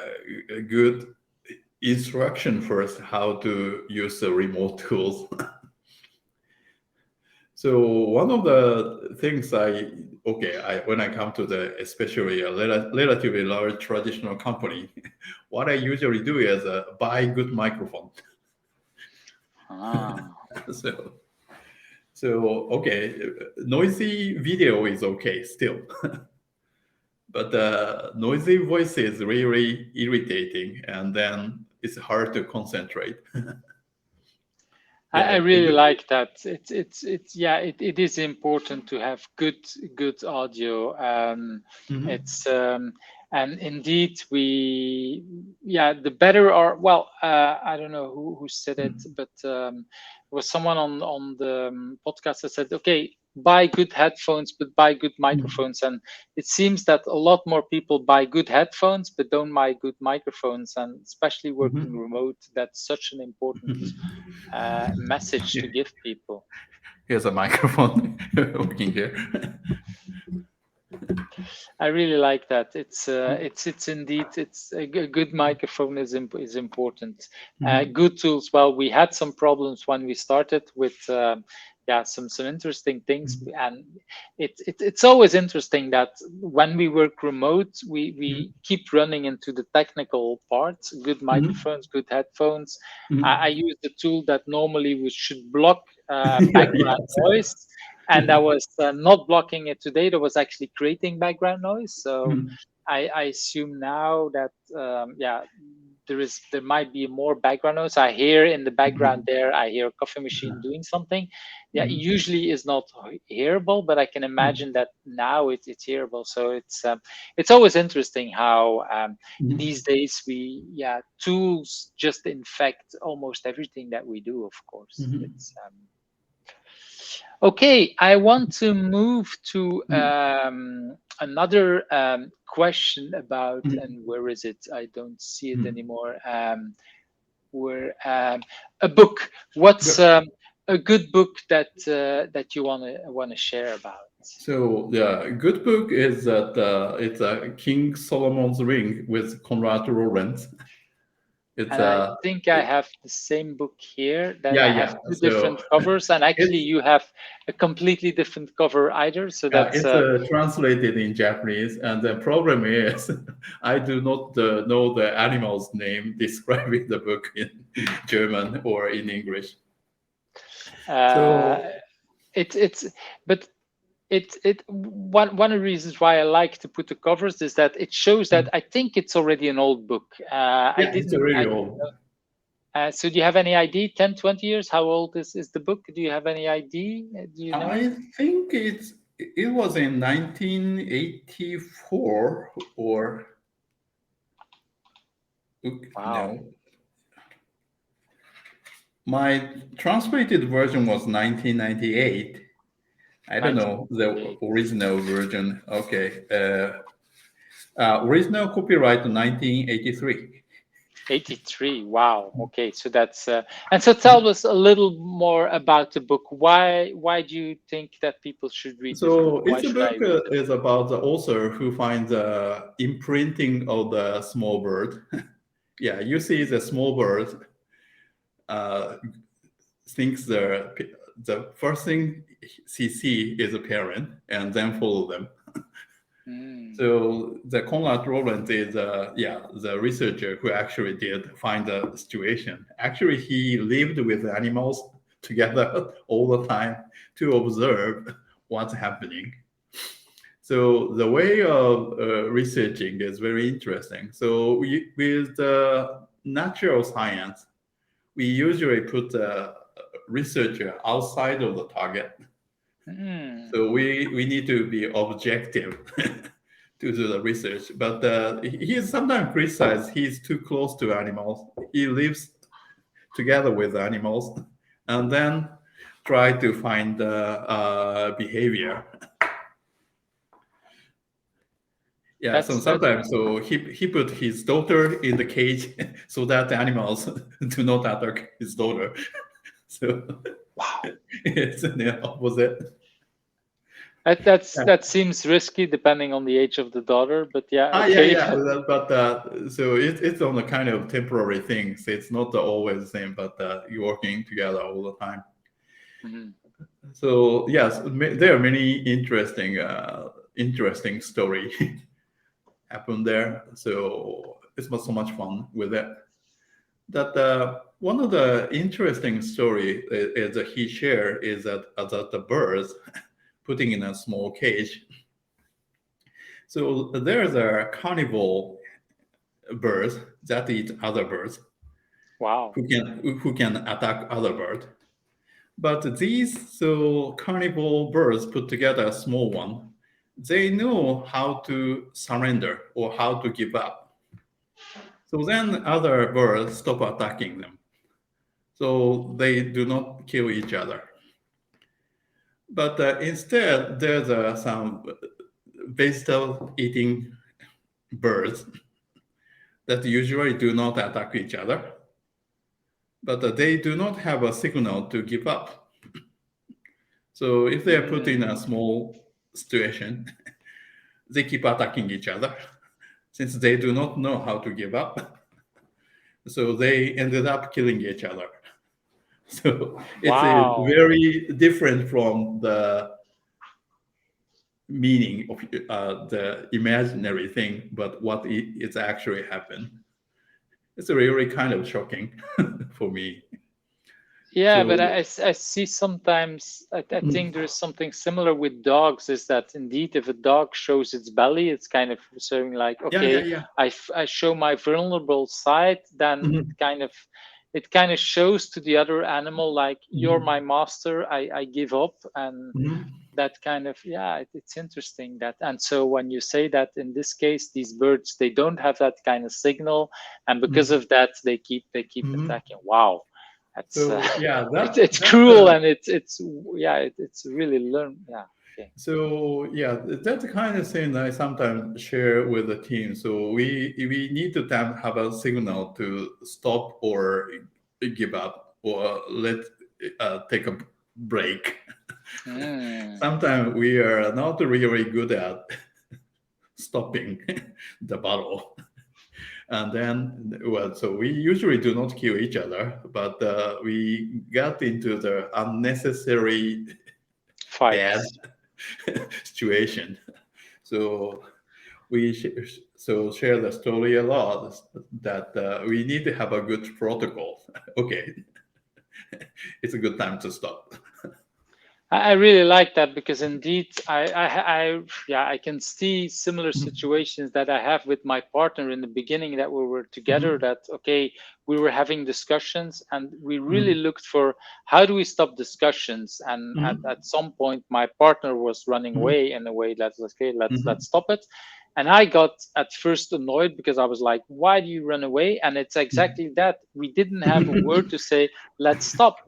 good instruction first how to use the remote tools. So one of the things when I come to the especially a relatively large traditional company, what I usually do is buy good microphone. Ah. So okay, noisy video is okay still, but noisy voice is really irritating, and then it's hard to concentrate. I Yeah. really like that. It's yeah, it is important to have good audio. Mhm. It's and indeed the better are well, I don't know who said it, but there was someone on the podcast that said, okay, buy good headphones, but buy good microphones. And it seems that a lot more people buy good headphones, but don't buy good microphones. And especially working remote, that's such an important message Yeah. to give people. Here's a microphone working here. I really like that. It's indeed it's a good microphone is important. Good tools. Well, we had some problems when we started with some interesting things, and it's always interesting that when we work remote, we keep running into the technical parts. Good microphones, good headphones. I use the tool that normally we should block background noise, and I was not blocking it today. That was actually creating background noise. So I assume now that there might be more background noise. I hear in the background there. I hear a coffee machine doing something. Yeah, it usually is not hearable, but I can imagine that now it's hearable. So it's always interesting how these days tools just infect almost everything that we do. Of course, it's. Okay, I want to move to another question about, and where is it? I don't see it anymore. Where a book? What's a good book that that you wanna share about? So the good book is that it's King Solomon's Ring with Konrad Lorenz. It's And I think I have the same book here. That I have two So different covers, and actually it's you have a completely different cover either. So that's translated in Japanese, and the problem is I do not know the animal's name describing the book in German or in English. So it's but it one of the reasons why I like to put the covers is that it shows that I think it's already an old book. I it's didn't really I didn't old. know. So do you have any idea? 10, 20 years? How old is the book? Do you have any idea? Do you know? I think it was in 1984 or Wow. no. My translated version was 1998. I don't know the 1988. original version. Okay. Original copyright 1983. 83. Wow. Okay, so that's and so tell us a little more about the book. Why do you think that people should read this book? So Why it's a should I book read it? is about the author who finds the imprinting of the small bird. Yeah, you see the small bird thinks the first thing he see is a parent and then follow them. So the Konrad Lorenz is the researcher who actually did find the situation. Actually, he lived with animals together all the time to observe what's happening. So the way of researching is very interesting. So with natural science, we usually put the researcher outside of the target. So we need to be objective to do the research. But he is sometimes criticized. He's too close to animals. He lives together with animals and then try to find behavior. Yeah, so sometimes so he put his daughter in the cage so that the animals do not attack his daughter. So wow, it's the opposite. That seems risky depending on the age of the daughter, but yeah. Okay. But so it's on a kind of temporary thing. So it's not always the same, but you're working together all the time. So yes, there are many interesting story happen there. So it's not so much fun with it. That one of the interesting story is that he shared is that the birds putting in a small cage. So there's a carnivore birds that eat other birds. Wow. Who can attack other birds. But these carnivore birds put together a small one. They know how to surrender or how to give up. So then other birds stop attacking them. So they do not kill each other. But instead, there's some vegetable-eating birds that usually do not attack each other. But they do not have a signal to give up. So if they are put in a small situation, they keep attacking each other since they do not know how to give up. So they ended up killing each other. So it's very different from the meaning of the imaginary thing, but what it's actually happened. It's really kind of shocking for me. Yeah, but I see sometimes, I think there is something similar with dogs, is that indeed if a dog shows its belly, it's kind of showing like, okay, I show my vulnerable side, then it kind of shows to the other animal like, you're my master, I give up. And that kind of, it's interesting that. And so when you say that in this case, these birds, they don't have that kind of signal, and because of that, they keep attacking. Wow. That's it's cruel, and it's really learned. Yeah. Okay. So that's the kind of thing I sometimes share with the team. So we need to have a signal to stop or give up or take a break. Sometimes we are not really good at stopping the battle. And then, so we usually do not kill each other, but we got into the unnecessary bad situation. So we share the story a lot that we need to have a good protocol. Okay, it's a good time to stop. I really like that, because indeed I can see similar situations that I have with my partner in the beginning, that we were together, that we were having discussions and we really looked for how do we stop discussions, and at some point my partner was running away in a way that was let's stop it. And I got at first annoyed because I was like, why do you run away? And it's exactly that. We didn't have a word to say, let's stop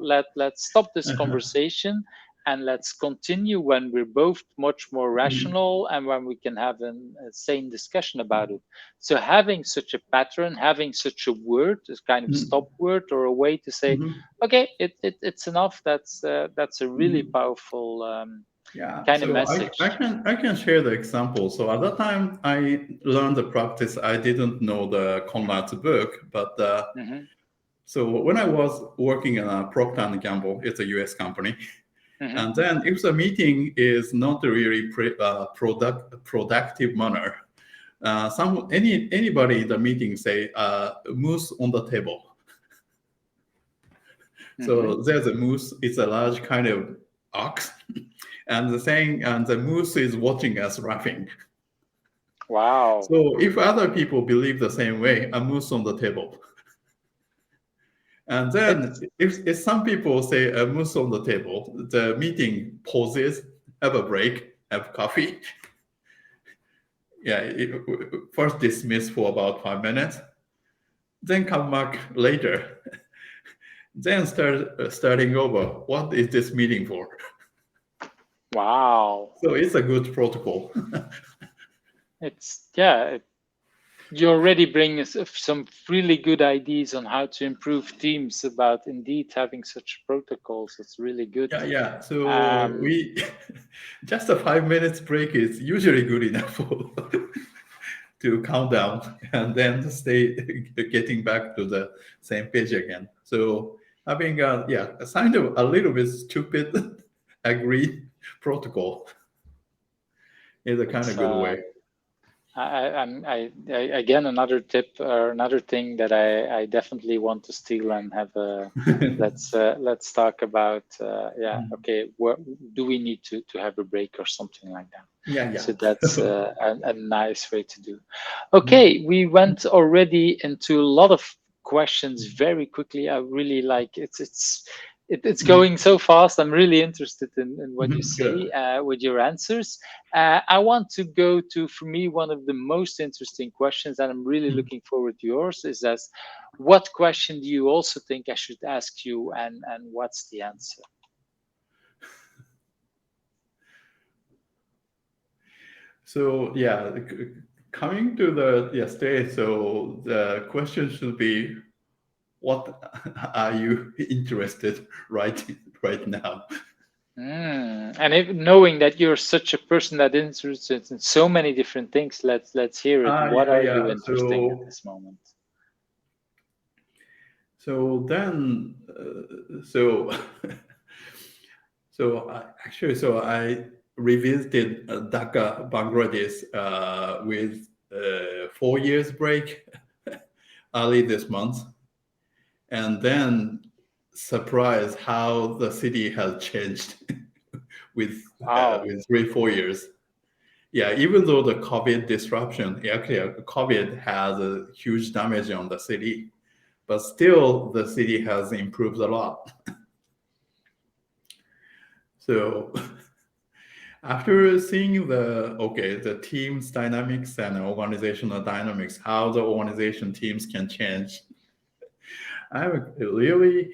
this conversation. and let's continue when we're both much more rational and when we can have a sane discussion about it. So having such a pattern, having such a word, a kind of stop word or a way to say, okay, it's enough. That's a really powerful kind of message. I can share the example. So at that time, I learned the practice. I didn't know the Konrad's book, but so when I was working in a Procter & Gamble, it's a US company, and then if the meeting is not really productive manner, anybody in the meeting say moose on the table. So there's a moose. It's a large kind of ox, and the moose is watching us laughing. Wow. So if other people believe the same way, a moose on the table. And then if some people say a moose on the table, the meeting pauses, have a break, have coffee. First dismiss for about 5 minutes, then come back later, then starting over. What is this meeting for? Wow. So it's a good protocol. You already bring us some really good ideas on how to improve teams about indeed having such protocols. It's really good. Yeah. So we just a 5 minutes break is usually good enough to count down and then stay getting back to the same page again. So having kind of a little bit stupid agreed protocol is a kind of good way. Again, another tip or another thing that I definitely want to steal and have a let's talk about. Okay, do we need to have a break or something like that? Yeah. So that's a nice way to do. Okay, we went already into a lot of questions very quickly. I really like it's going so fast. I'm really interested in what you say with your answers. I want to go to, for me, one of the most interesting questions, and I'm really looking forward to yours, is that what question do you also think I should ask you, and what's the answer? So coming to the stage, so the question should be, what are you interested right now? And knowing that you're such a person that is interested in so many different things, let's hear it. What are you interested in at this moment? So then, I revisited Dhaka, Bangladesh with 4 years break early this month. And then surprised how the city has changed with 3-4 years. Yeah, even though the COVID disruption, actually COVID has a huge damage on the city, but still the city has improved a lot. So after seeing the team's dynamics and organizational dynamics, how the organization teams can change, I'm really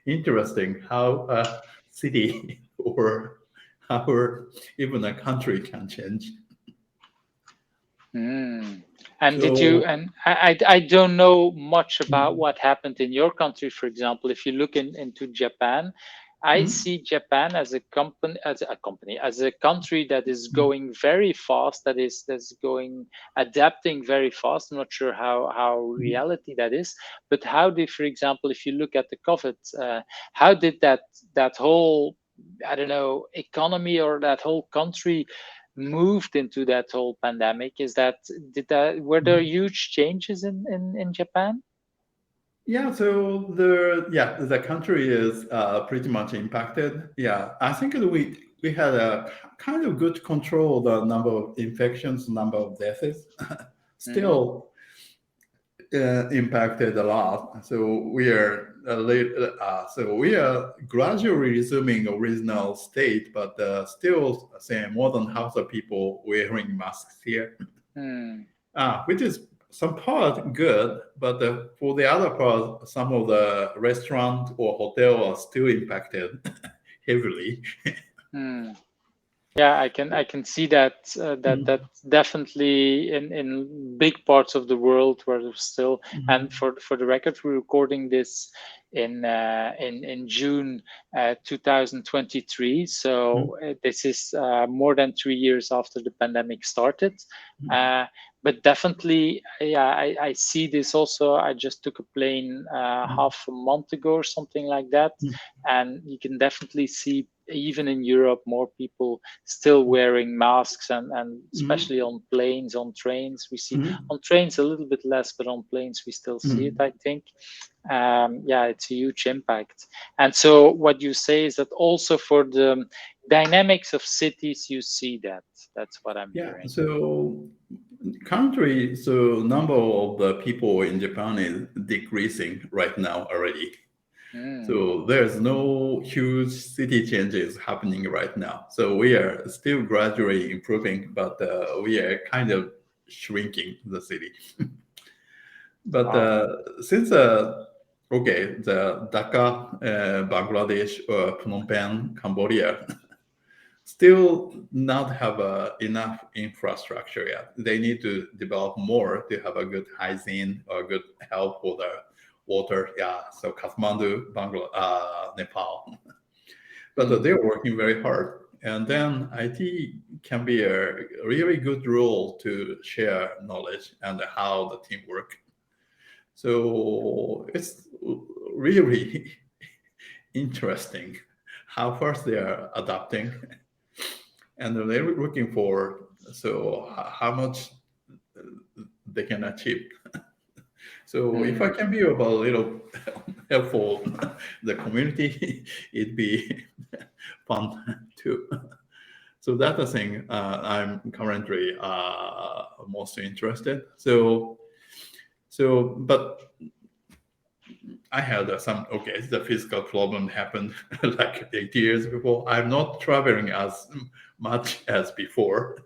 interesting how a city or even a country can change. And I don't know much about what happened in your country. For example, if you look into Japan, I see Japan as a country that is going very fast, that's adapting very fast. I'm not sure how reality that is, but how did, for example, if you look at the COVID, how did that whole, I don't know, economy or that whole country moved into that whole pandemic? Were there huge changes in Japan? Yeah, so the country is pretty much impacted. Yeah, I think that we had a kind of good control of the number of infections, number of deaths. Still impacted a lot. So we are gradually resuming original state, but still saying more than half the people wearing masks here, which is some part good, but for the other part, some of the restaurant or hotel are still impacted heavily. Hmm. Yeah, I can see that that definitely in big parts of the world where there's still, and for the record, we're recording this in June 2023. So this is more than 3 years after the pandemic started. But definitely, yeah, I see this also. I just took a plane half a month ago or something like that, and you can definitely see even in Europe more people still wearing masks, and especially on planes, on trains. We see on trains a little bit less, but on planes we still see it, I think. Yeah, it's a huge impact. And so what you say is that also for the dynamics of cities, you see that. That's what I'm hearing. So currently, so number of the people in Japan is decreasing right now already. So there's no huge city changes happening right now. So we are still gradually improving, but we are kind of shrinking the city. But since okay, the Dhaka, Bangladesh, or Phnom Penh, Cambodia, still not have enough infrastructure yet. They need to develop more to have a good hygiene or good health for the water. Yeah, so Kathmandu, Nepal. But they're working very hard. And then IT can be a really good role to share knowledge and how the team work. So it's really interesting how fast they are adapting, and they're looking for how much they can achieve. So if I can be of a little helpful the community, it'd be fun too. So that's the thing I'm currently most interested. But I had the physical problem happened like 8 years before. I'm not traveling as much as before,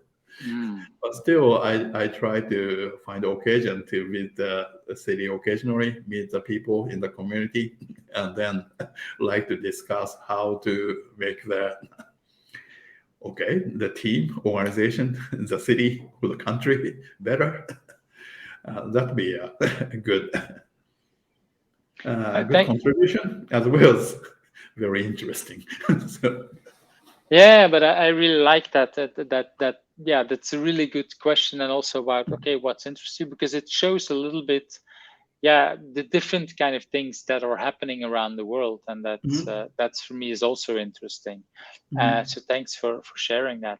but still I try to find occasion to visit the city occasionally, meet the people in the community, and then like to discuss how to make the team, organization, the city, or the country better. That'd be a good contribution, as well as very interesting. Yeah, but I really like that. Yeah, that's a really good question, and also about what's interesting, because it shows a little bit, the different kind of things that are happening around the world, and that's for me is also interesting. So thanks for sharing that.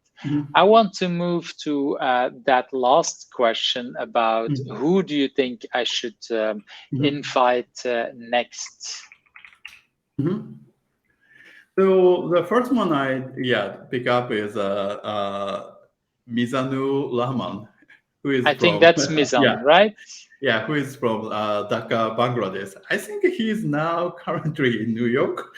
I want to move to that last question about who do you think I should invite next? So the first one I pick up is Mizanu Rahman, who is think that's Mizan, right? Yeah, who is from Dhaka, Bangladesh. I think he's now currently in New York.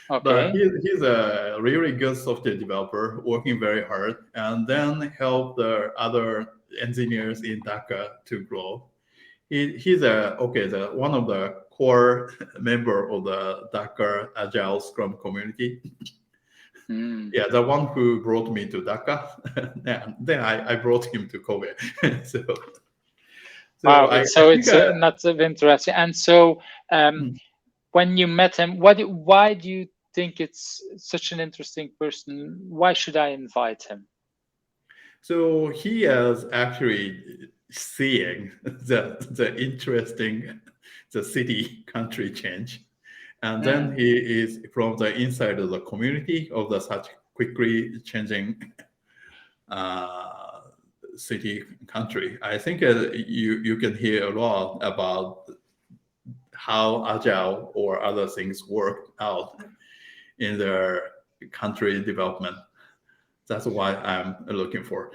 But he's a really good software developer, working very hard, and then help the other engineers in Dhaka to grow. He's one of the core member of the Dhaka Agile Scrum community. Yeah, the one who brought me to Dhaka. Then I brought him to Kobe. It's not so interesting. And so when you met him, why do you think it's such an interesting person? Why should I invite him? So he is actually seeing the interesting the city country change, and then he is from the inside of the community of the such quickly changing city country. I think you can hear a lot about how agile or other things work out in their country development. That's why I'm looking for.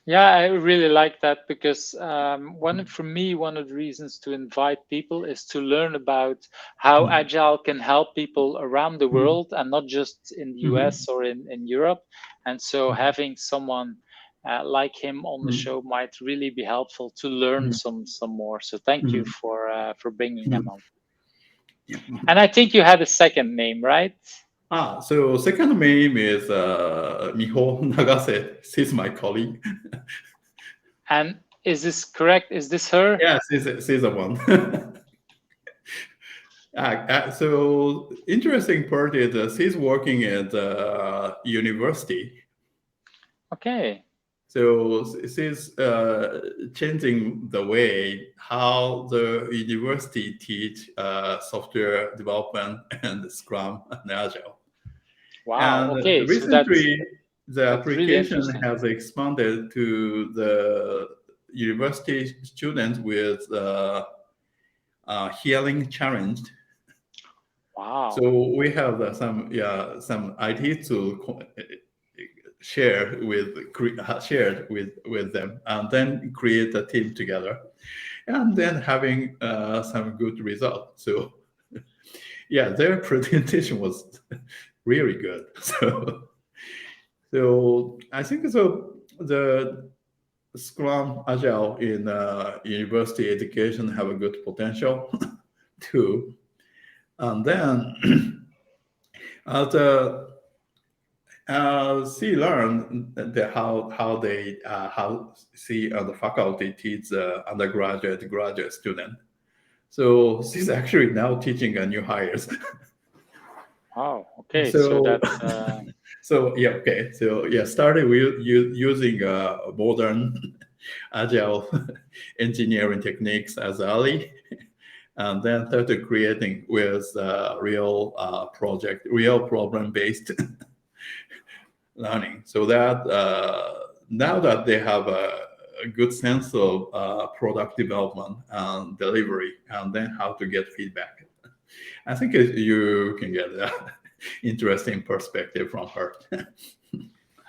Yeah, I really like that, because one of the reasons to invite people is to learn about how Agile can help people around the world, and not just in the US or in Europe. And so having someone like him on the show might really be helpful to learn some more. So thank you for bringing him on. And I think you had a second name, right? So second name is Miho Nagase. She's my colleague. And is this correct? Is this her? Yeah, she's the one. So interesting part is she's working at university. Okay. So she's changing the way how the university teach software development and Scrum and Agile. Wow. And Okay. recently, the that's really application interesting. has expanded to the university students with hearing challenged. Wow. So we have some IT tool shared with them, and then create a team together, and then having some good results. So yeah, their presentation was really good. So I think so. The Scrum Agile in university education have a good potential too. And then she learned how she and the faculty teach undergraduate, graduate student. So she's actually now teaching a new hires. Wow. Okay. So that's so yeah, okay. So yeah, started with using modern agile engineering techniques as early, and then started creating with real project, real problem-based learning. So that now that they have a good sense of product development and delivery, and then how to get feedback, I think you can get an interesting perspective from her.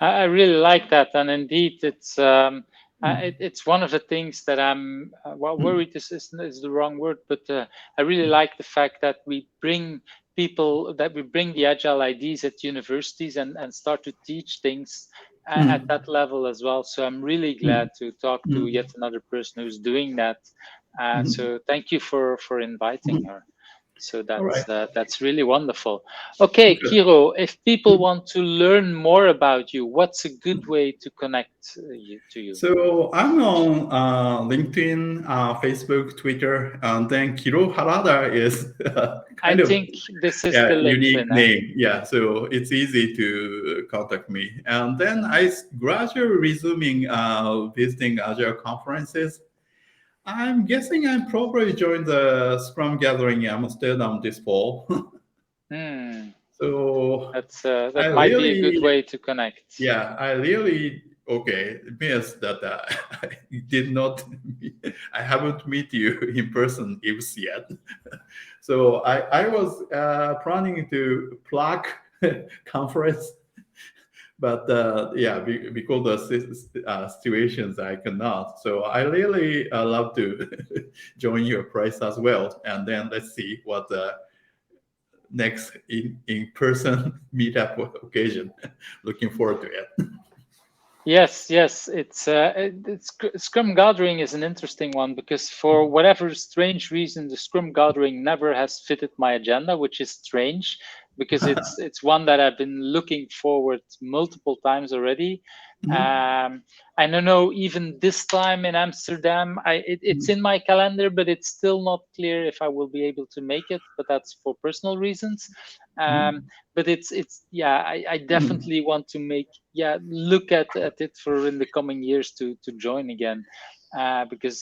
I really like that, and indeed, it's one of the things that I'm worried is the wrong word, but I really like the fact that we bring the agile ideas at universities and start to teach things at that level as well. So I'm really glad to talk to yet another person who's doing that. So thank you for inviting her. So that's really wonderful. Okay, Kiro, if people want to learn more about you, what's a good way to connect to you? So I'm on LinkedIn, Facebook, Twitter, and then Kiro Harada is I think this is the unique LinkedIn name. Yeah, so it's easy to contact me. And then I gradually resuming visiting Agile conferences. I'm guessing I probably joined the Scrum gathering in Amsterdam this fall. So that might be a good way to connect. Yeah, I really miss that I haven't met you in person yet. So I was planning to plug conference, but because of situations I cannot. So I really love to join your place as well, and then let's see what the next in-person meetup occasion. Looking forward to it. Yes, it's Scrum gathering is an interesting one because for whatever strange reason, the Scrum gathering never has fitted my agenda, which is strange because it's one that I've been looking forward multiple times already. I don't know, even this time in Amsterdam, it's in my calendar, but it's still not clear if I will be able to make it, but that's for personal reasons. But I definitely want to look at it for in the coming years to join again, because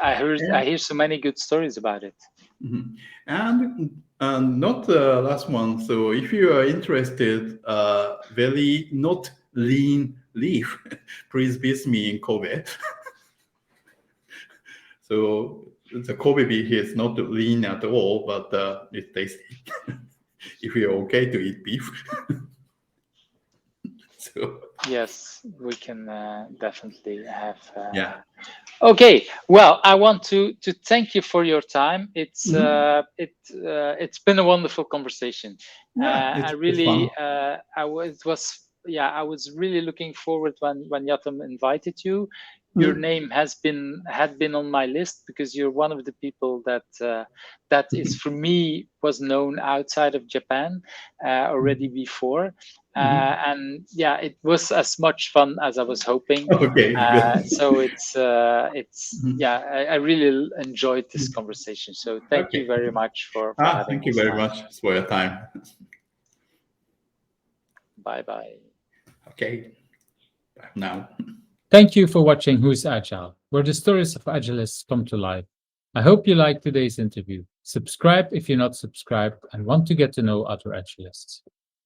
I hear so many good stories about it. And not the last one. So if you are interested, very not lean leaf, please visit me in Kobe. So the Kobe beef is not lean at all, but it's tasty. If you're okay to eat beef. So yes, we can definitely have. Yeah. Okay, well, I want to thank you for your time. It's been a wonderful conversation. Yeah, I really it was yeah, I was really looking forward when Yatam invited you. Your name had been on my list because you're one of the people that is, for me, was known outside of Japan already before. And yeah, it was as much fun as I was hoping. Okay, good. So it's yeah, I really enjoyed this conversation. So thank you very much for having Thank you this very time. much for your time. Bye bye. Okay, bye now. Thank you for watching Who's Agile, where the stories of Agilists come to life. I hope you liked today's interview. Subscribe if you're not subscribed and want to get to know other Agilists.